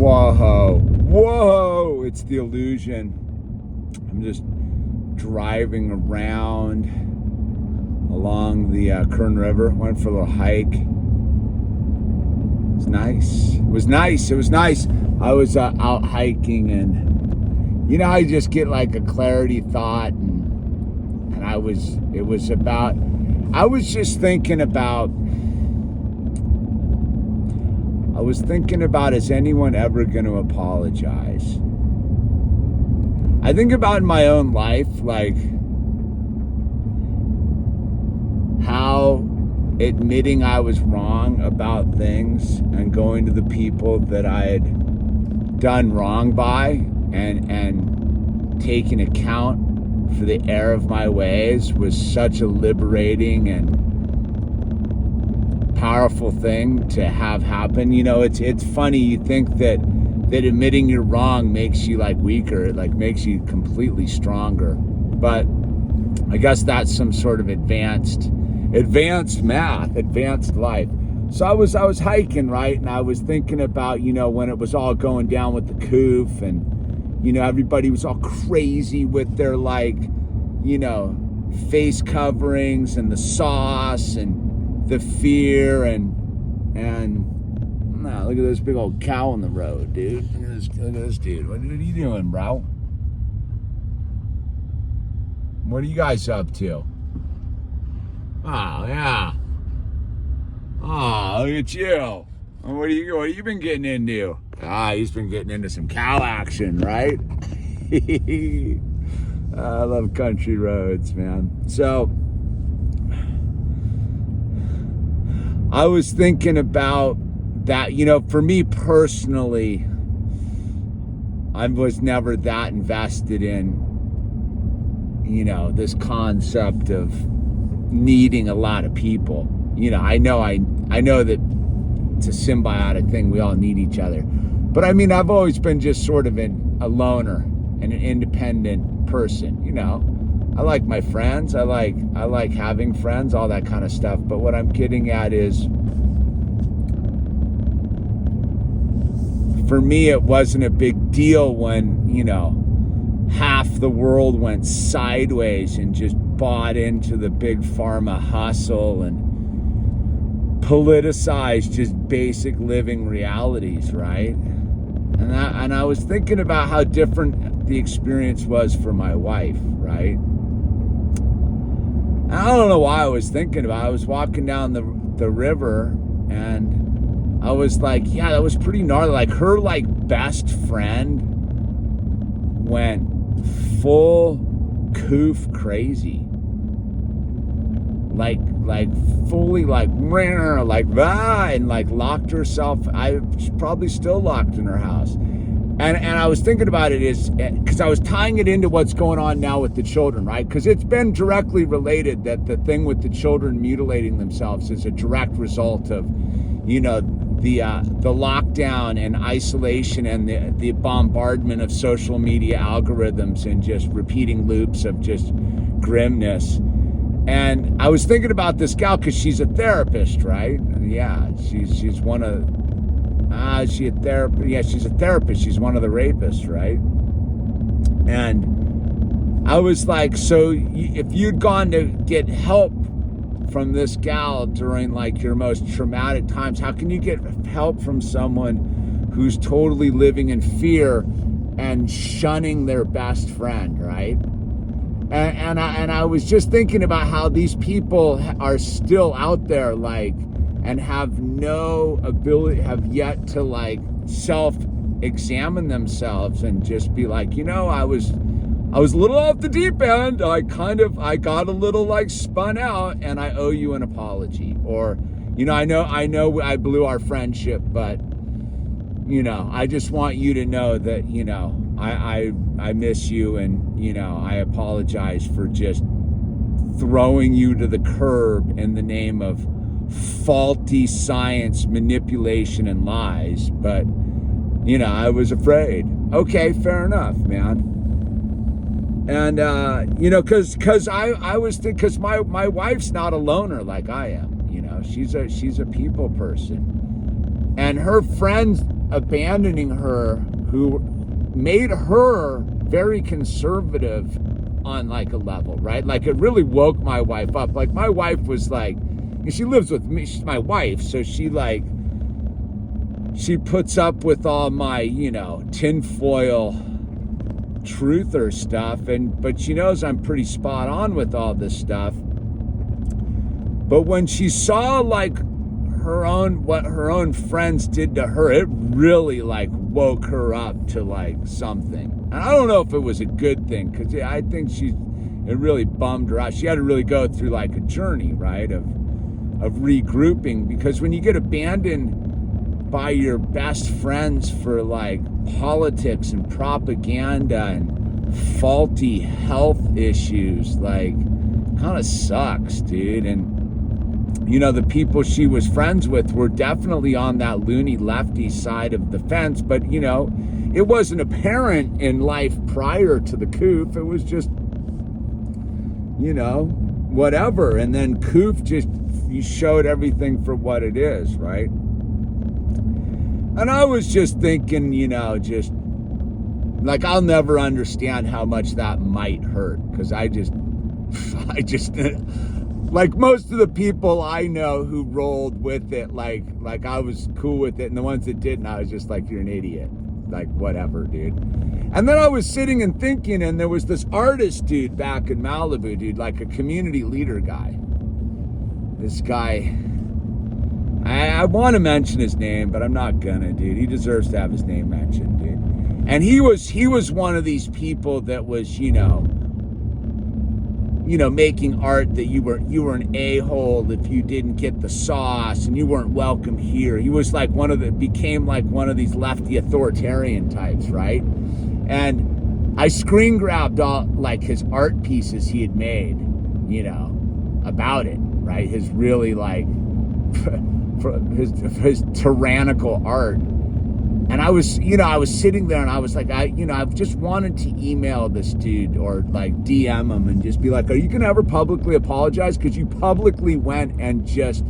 Whoa, it's the illusion. I'm just driving around along the Kern River. Went for a little hike. It was nice. I was out hiking, and you know how you just get like a clarity thought, and I was just thinking about, is anyone ever going to apologize? I think about in my own life, like how admitting I was wrong about things and going to the people that I had done wrong by and taking account for the error of my ways was such a liberating and powerful thing to have happen. You know, it's funny, you think that admitting you're wrong makes you like weaker, it like makes you completely stronger, but I guess that's some sort of advanced math, advanced life. So I was hiking, right, and I was thinking about, you know, when it was all going down with the coof, and you know, everybody was all crazy with their, like, you know, face coverings and the sauce and the fear and nah, look at this big old cow on the road, dude. Look at this dude. What are you doing, bro? What are you guys up to? Oh, yeah. Oh, look at you. What have you been getting into? He's been getting into some cow action, right? I love country roads, man. So, I was thinking about that, you know, for me personally, I was never that invested in, you know, this concept of needing a lot of people. You know, I know that it's a symbiotic thing. We all need each other. But I mean, I've always been just sort of a loner and an independent person, you know. I like my friends. I like having friends, all that kind of stuff. But what I'm getting at is, for me, it wasn't a big deal when, you know, half the world went sideways and just bought into the big pharma hustle and politicized just basic living realities, right? And I was thinking about how different the experience was for my wife, right? And I don't know why I was thinking about it. I was walking down the river, and I was like, yeah, that was pretty gnarly. Like, her like best friend went full coof crazy. Like fully like and like locked herself. She's probably still locked in her house. And I was thinking about it is because I was tying it into what's going on now with the children, right? Because it's been directly related that the thing with the children mutilating themselves is a direct result of, you know, the lockdown and isolation and the bombardment of social media algorithms and just repeating loops of just grimness. And I was thinking about this gal because she's a therapist, right? Yeah, she's one of, she's a therapist. Yeah, she's a therapist. She's one of the rapists, right? And I was like, so if you'd gone to get help from this gal during like your most traumatic times, how can you get help from someone who's totally living in fear and shunning their best friend, right? And I was just thinking about how these people are still out there, like, and have no ability, have yet to like self-examine themselves and just be like, you know, I was a little off the deep end. I got a little like spun out, and I owe you an apology. Or, you know, I know I blew our friendship, but, you know, I just want you to know that, you know, I miss you, and, you know, I apologize for just throwing you to the curb in the name of faulty science, manipulation, and lies. But, you know, I was afraid. Okay, fair enough, man. And, you know, cause I was thinking, cause my wife's not a loner like I am, you know, she's a people person, and her friends abandoning her, who made her very conservative on like a level, right? Like it really woke my wife up. Like my wife was like, she lives with me, she's my wife, so she puts up with all my, you know, tinfoil truther stuff, but she knows I'm pretty spot on with all this stuff. But when she saw like what her own friends did to her, it really like woke her up to like something. And I don't know if it was a good thing, because I think it really bummed her out. She had to really go through like a journey, right, of regrouping, because when you get abandoned by your best friends for like politics and propaganda and faulty health issues, like kind of sucks, dude. And you know, the people she was friends with were definitely on that loony lefty side of the fence, but you know, it wasn't apparent in life prior to the coup. It was just, you know, whatever. And then coup just, you showed everything for what it is, right? And I was just thinking, you know, just like, I'll never understand how much that might hurt, because I just like most of the people I know who rolled with it, like I was cool with it, and the ones that didn't, I was just like, you're an idiot, like whatever, dude. And then I was sitting and thinking, and there was this artist dude back in Malibu, dude, like a community leader guy. This guy, I want to mention his name, but I'm not gonna, dude. He deserves to have his name mentioned, dude. And he was one of these people that was, you know, making art that you were an a-hole if you didn't get the sauce, and you weren't welcome here. He was like became like one of these lefty authoritarian types, right? And I screen grabbed all like his art pieces he had made, you know, about it, right? His really like his tyrannical art. And I was sitting there and I was like, I've just wanted to email this dude or like DM him and just be like, are you going to ever publicly apologize? Because you publicly went and just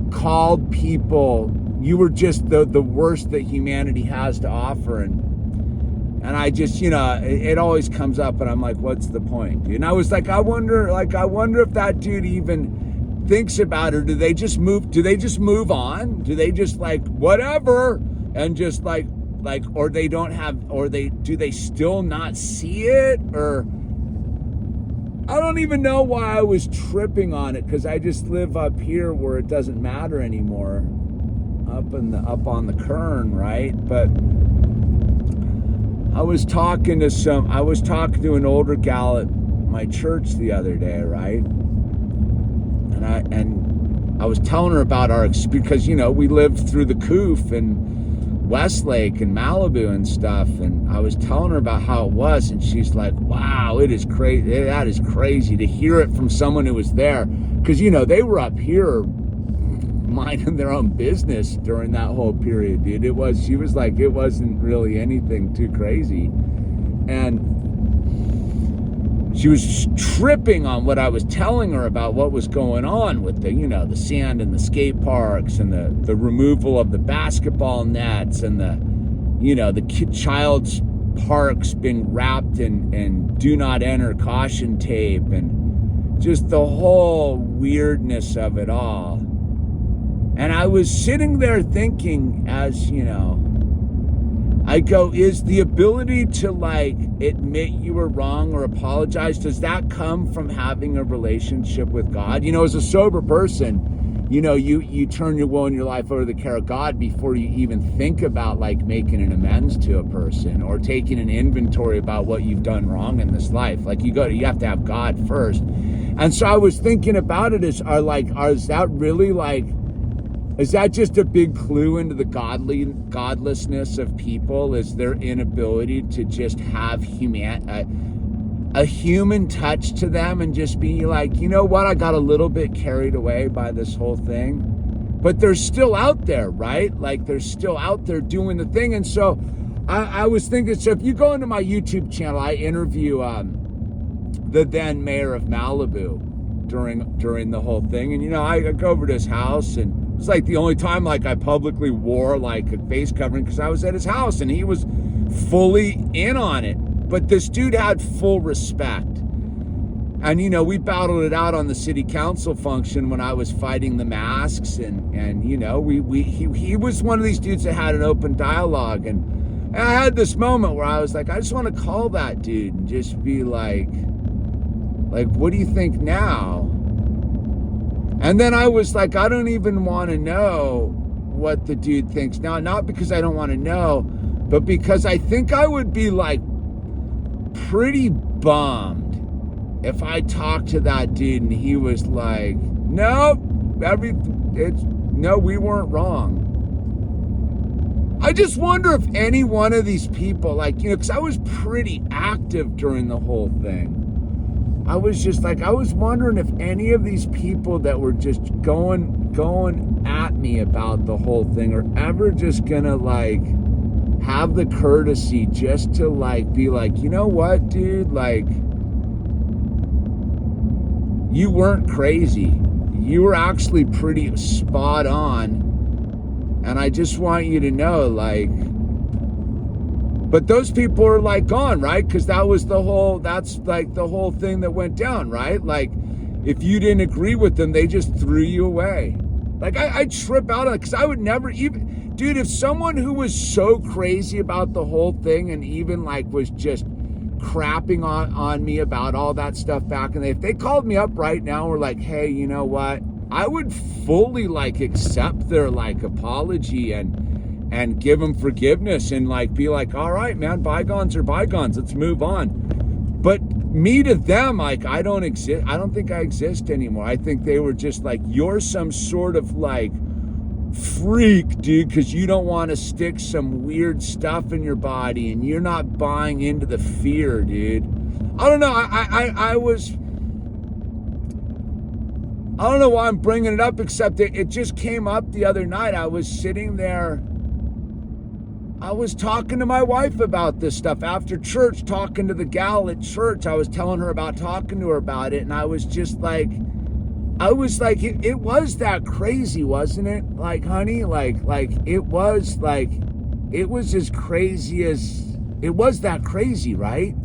called people. You were just the worst that humanity has to offer. And I just, it always comes up and I'm like, what's the point, dude? And I was like, I wonder if that dude even thinks about it. Or do they just move on? Do they just like, whatever? And just like, or they don't have, or do they still not see it? Or I don't even know why I was tripping on it, because I just live up here where it doesn't matter anymore, up on the Kern, right? But I was talking to an older gal at my church the other day, right? And I was telling her about our experience, because we lived through the coup and Westlake and Malibu and stuff, and I was telling her about how it was, and she's like, wow, it is crazy. That is crazy to hear it from someone who was there, because they were up here minding their own business during that whole period, dude. She was like, it wasn't really anything too crazy, and she was tripping on what I was telling her about what was going on with the sand and the skate parks and the removal of the basketball nets and the child's parks being wrapped in do not enter caution tape, and just the whole weirdness of it all. And I was sitting there thinking, as I go, is the ability to like admit you were wrong or apologize, does that come from having a relationship with God? As a sober person, you turn your will and your life over to the care of God before you even think about like making an amends to a person or taking an inventory about what you've done wrong in this life. Like you have to have God first. And so I was thinking about it is that really like, is that just a big clue into the godlessness of people? Is their inability to just have a human touch to them and just be like, you know what, I got a little bit carried away by this whole thing. But they're still out there, right? Like they're still out there doing the thing. And so I was thinking, so if you go into my YouTube channel, I interview the then mayor of Malibu during the whole thing. And, I go over to his house and was like the only time like I publicly wore like a face covering, because I was at his house and he was fully in on it. But this dude had full respect. And, you know, we battled it out on the city council function when I was fighting the masks. And you know, he was one of these dudes that had an open dialogue. And I had this moment where I was like, I just want to call that dude and just be like, what do you think now? And then I was like, I don't even want to know what the dude thinks now. Not because I don't want to know, but because I think I would be like pretty bummed if I talked to that dude and he was like, no, we weren't wrong. I just wonder if any one of these people, like, you know, because I was pretty active during the whole thing. I was just like, I was wondering if any of these people that were just going at me about the whole thing are ever just gonna like have the courtesy just to like be like, you know what, dude, like, you weren't crazy. You were actually pretty spot on. And I just want you to know, like, but those people are like gone, right? Because that's like the whole thing that went down, right? Like, if you didn't agree with them, they just threw you away. Like, I trip out on it because I would never even, dude, if someone who was so crazy about the whole thing and even like was just crapping on me about all that stuff back in the day, if they called me up right now and were like, hey, you know what? I would fully like accept their like apology and give them forgiveness and like be like, all right, man, bygones are bygones. Let's move on. But me to them, like, I don't exist. I don't think I exist anymore. I think they were just like, you're some sort of like freak, dude, because you don't want to stick some weird stuff in your body and you're not buying into the fear, dude. I don't know. I don't know why I'm bringing it up, except that it just came up the other night. I was sitting there. I was talking to my wife about this stuff after church, talking to the gal at church. I was telling her about talking to her about it. And I was just like, it was that crazy, wasn't it? Like, honey, like it was as crazy as, it was that crazy, right?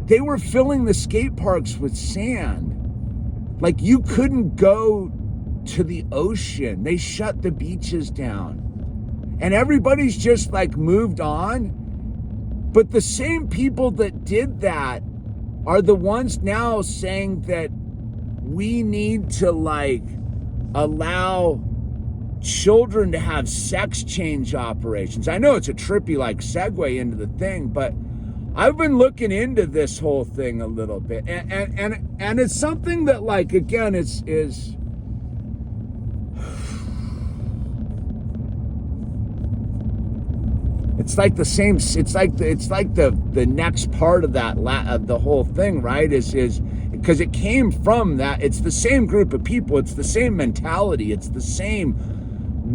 They were filling the skate parks with sand. Like, you couldn't go to the ocean. They shut the beaches down. And everybody's just like moved on. But the same people that did that are the ones now saying that we need to like allow children to have sex change operations. I know it's a trippy like segue into the thing, but I've been looking into this whole thing a little bit, and it's something that, like, again, is it's like the same. It's like the next part of that of the whole thing, right? Is because it came from that. It's the same group of people. It's the same mentality. It's the same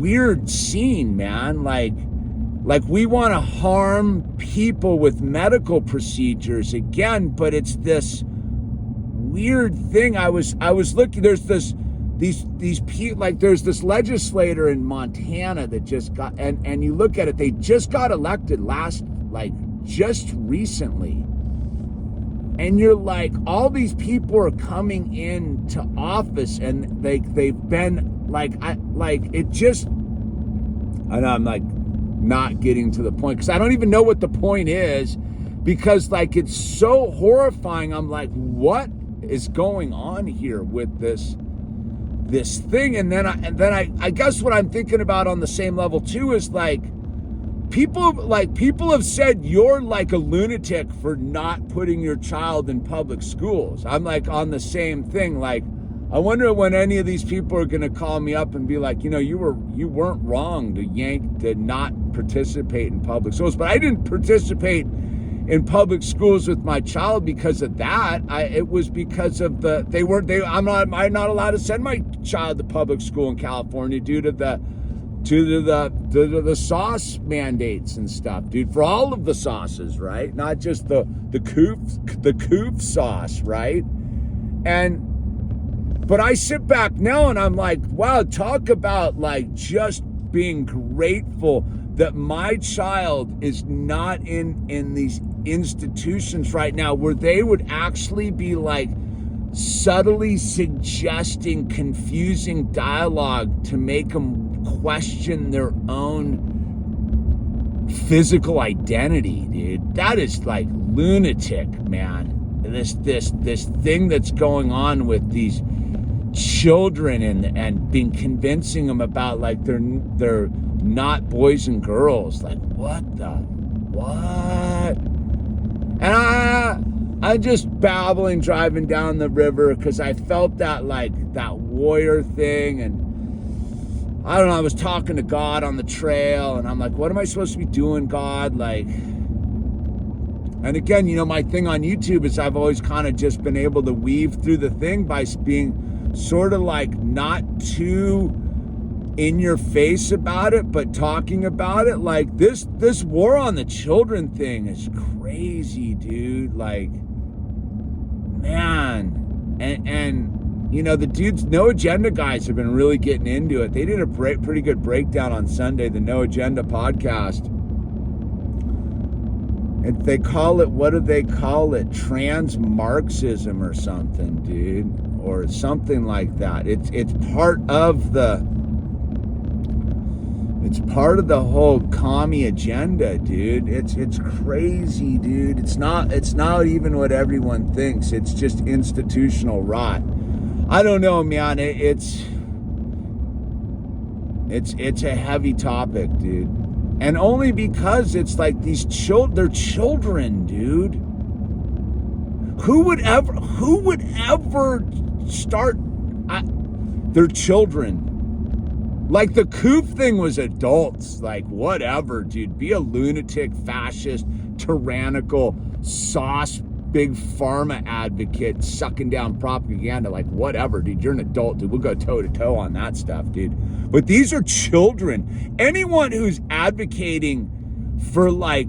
weird scene, man. Like we want to harm people with medical procedures again, but it's this weird thing. I was looking. There's these people, like there's this legislator in Montana that just got, and you look at it, they just got elected just recently, and you're like, all these people are coming into office, and they've been it just, I know I'm like not getting to the point because I don't even know what the point is, because like it's so horrifying. I'm like, what is going on here with this thing? And then I guess what I'm thinking about on the same level too is like people have said you're like a lunatic for not putting your child in public schools. I'm like on the same thing. Like, I wonder when any of these people are going to call me up and be like, you know, you weren't wrong to not participate in public schools. But I didn't participate in public schools with my child because of that. It was because of I'm not allowed to send my child to public school in California due to the sauce mandates and stuff, dude, for all of the sauces, right? Not just the coof sauce, right? And But I sit back now and I'm like, wow, talk about like just being grateful that my child is not in these institutions right now where they would actually be like subtly suggesting confusing dialogue to make them question their own physical identity, dude. That is like lunatic, man. This thing that's going on with these children and being convincing them about like they're not boys and girls. Like what? And I just babbling driving down the river because I felt that like that warrior thing, and I don't know, I was talking to God on the trail and I'm like, what am I supposed to be doing, God? Like, and again, you know, my thing on YouTube is I've always kind of just been able to weave through the thing by being sort of like not too in your face about it, but talking about it. Like this war on the children thing is crazy, dude. Like, man, and you know, the dudes, No Agenda guys have been really getting into it. They did a pretty good breakdown on Sunday, the No Agenda podcast. And they call it, what do they call it? Trans-Marxism or something, dude. Or something like that. It's part of the whole commie agenda, dude. It's crazy, dude. It's not even what everyone thinks. It's just institutional rot. I don't know, man. It's a heavy topic, dude. And only because it's like these they're children, dude. Who would ever start their children? Like the Coop thing was adults. Like whatever, dude. Be a lunatic, fascist, tyrannical, sauce, big pharma advocate sucking down propaganda. Like whatever, dude. You're an adult, dude. We'll go toe to toe on that stuff, dude. But these are children. Anyone who's advocating for like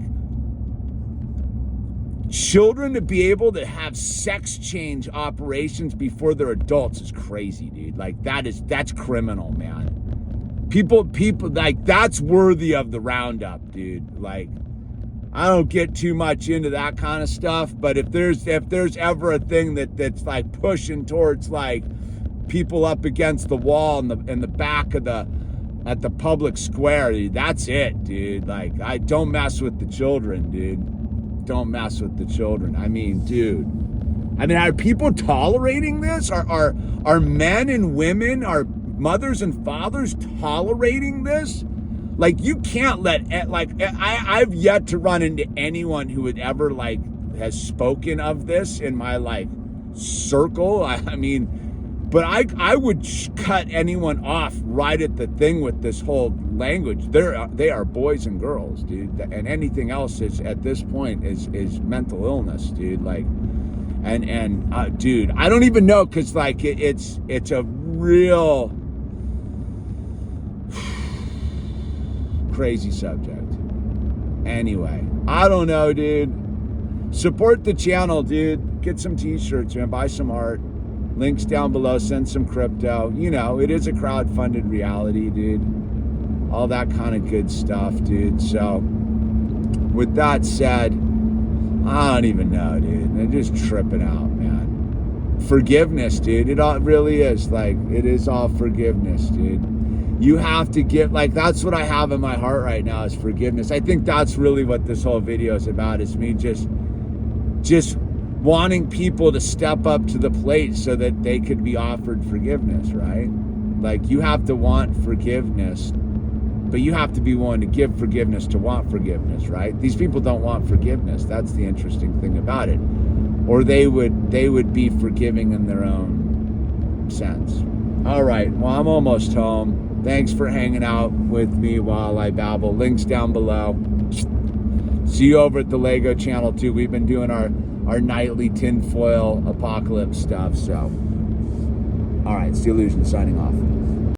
children to be able to have sex change operations before they're adults is crazy, dude. Like that's criminal, man. People like that's worthy of the roundup, dude. Like I don't get too much into that kind of stuff, but if there's ever a thing that's like pushing towards like people up against the wall in the back of at the public square, dude, that's it, dude. Like I don't mess with the children, dude. Don't mess with the children. I mean, dude. I mean, are people tolerating this? Are men and women, are mothers and fathers tolerating this? Like you can't I've yet to run into anyone who would ever like has spoken of this in my like circle. I mean, but I would cut anyone off right at the thing with this whole language. They are boys and girls, dude, and anything else is at this point is mental illness, dude. Like, and dude, I don't even know, because like it's a real crazy subject. Anyway, I don't know, dude. Support the channel, dude. Get some t-shirts, man. Buy some art. Links down below. Send some crypto. You know, it is a crowdfunded reality, dude. All that kind of good stuff, dude. So, with that said, I don't even know, dude. I'm just tripping out, man. Forgiveness, dude. It all really is. Like, it is all forgiveness, dude. You have to get, like, that's what I have in my heart right now, is forgiveness. I think that's really what this whole video is about, is me just wanting people to step up to the plate so that they could be offered forgiveness, right? Like, you have to want forgiveness, but you have to be willing to give forgiveness to want forgiveness, right? These people don't want forgiveness. That's the interesting thing about it. Or they would be forgiving in their own sense. All right, well, I'm almost home. Thanks for hanging out with me while I babble. Links down below. See you over at the Lego channel too. We've been doing our nightly tinfoil apocalypse stuff. So, all right, it's The Illusion signing off.